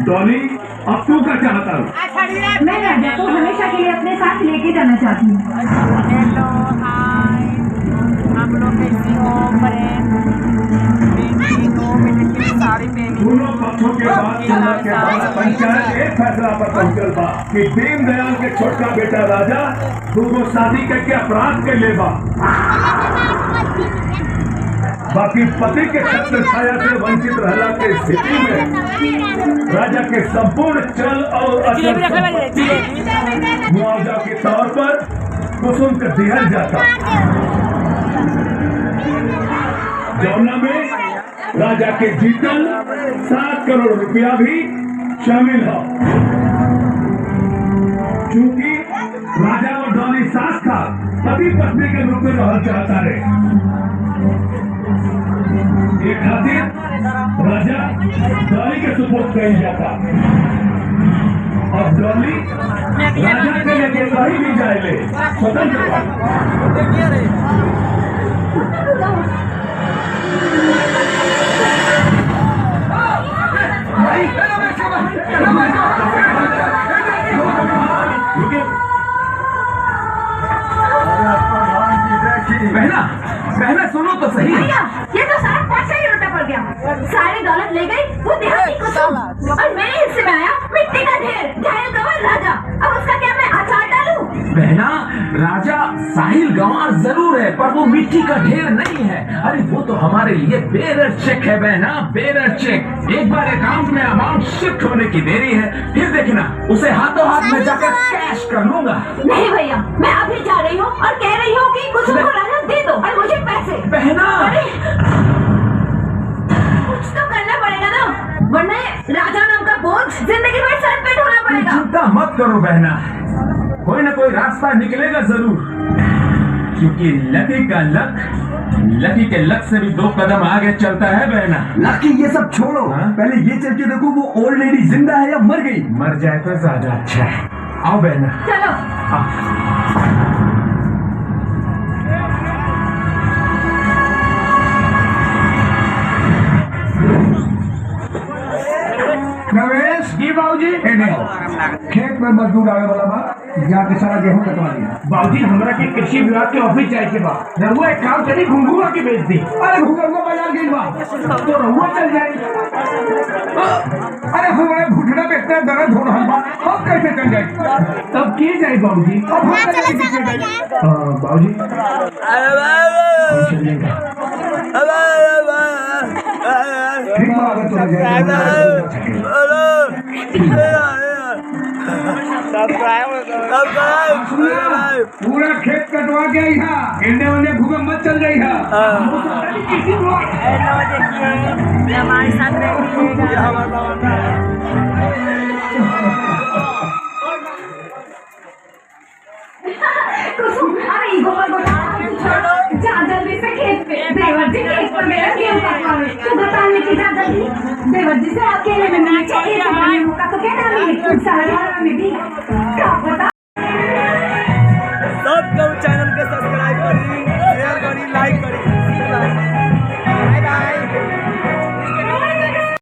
डॉली, अब तू क्या चाहता है? मैं राजा को हमेशा के लिए अपने साथ लेके जाना चाहती हूँ। हेलो, हाय, हम लोग कैसी हो फ्रेंड? सारी दोनों पक्षों के बात सुनने के बाद पंचायत एक फैसला पर पहुंचल बा कि दीनदयाल के छोटका बेटा राजा दूगो शादी करके अपराध के लेबा, बाकी पति के छत्र छाया से वंचित रहला के स्थिति में राजा के संपूर्ण चल और अचल संपत्ति मुआवजा के तौर पर कुसुम को दिया जाता, जौना में राजा के जीतल 7 करोड़ रुपया भी शामिल है। चूंकि राजा और डॉली सास था, पति पत्नी के रूप में रहना चाहता रहे, ये खातिर राजा डॉली के सुपुर्द कही जाता और डॉली राजा के लेके कहीं भी जाए ले स्वतंत्र। बहना, बहना सुनो तो सही। भैया, ये तो सारा पैसा ही उल्टा पड़ गया। सारी दौलत ले गई वो देहाती कुसुम और मेरे हिस्से में आया मिट्टी का ढेर, घायल गंवार राजा। अब उसका क्या मैं अचार डालूं? बहना, राजा साहिल गंवार जरूर है, पर वो मिट्टी का ढेर नहीं है। अरे वो तो हमारे लिए बेरर चेक है बहना, बेरर चेक। एक बार अकाउंट में अमाउंट शिफ्ट होने की देरी है, फिर देखना उसे हाथों हाथ में जाकर कैश कर लूंगा। नहीं भैया, मैं अभी जा रही हूँ और कह रही हूँ कि कुसुम को राजा दे दो और मुझे पैसे। बहना, अरे कुछ तो करना पड़ेगा ना, वरना राजा नाम का बोझ जिंदगी भर सर पे ढोना पड़ेगा। चिंता मत करो बहना, कोई ना कोई रास्ता निकलेगा जरूर, क्योंकि लकी के लक से भी 2 कदम आगे चलता है बहना। लकी ये सब छोड़ो, पहले ये चल के देखो वो ओल्ड लेडी जिंदा है या मर गई। मर जाए तो ज्यादा अच्छा है। आओ बहना, चलो। नवेश जी बाबूजी। खेत में मजदूर आवे वाला बा, जाके सारा गेहूं कटवा दिया। बाबूजी, हमरा के कृषि विभाग के ऑफिस जाए के बा, रहुआ एक काम करी, घुंघुआ के बेच दी। अरे घुंघरुआ बाजार गई बा तो रहुआ चल जाए। अरे हमारे घुटने पे इतना दर्द हो रहा बा, हम कैसे चल जाए? तब की जाए बाबूजी? अब हम कैसे बाबूजी ठीक बा, अगर चला जाए पूरा खेत कटवा के आई है, इन्ने उन्ने भूखे मत चल जाई है। देखिए हमारे साथ कुसुम, अरे गोबर छोड़ो, जा जल्दी से खेत पे। देवर जी खेत पर मेरा गेहूं कटवा रहे, तू बता लेके जा जल्दी। देवर जी से अकेले में नहीं चाहिए, तो क्या नाम है? सारा में भी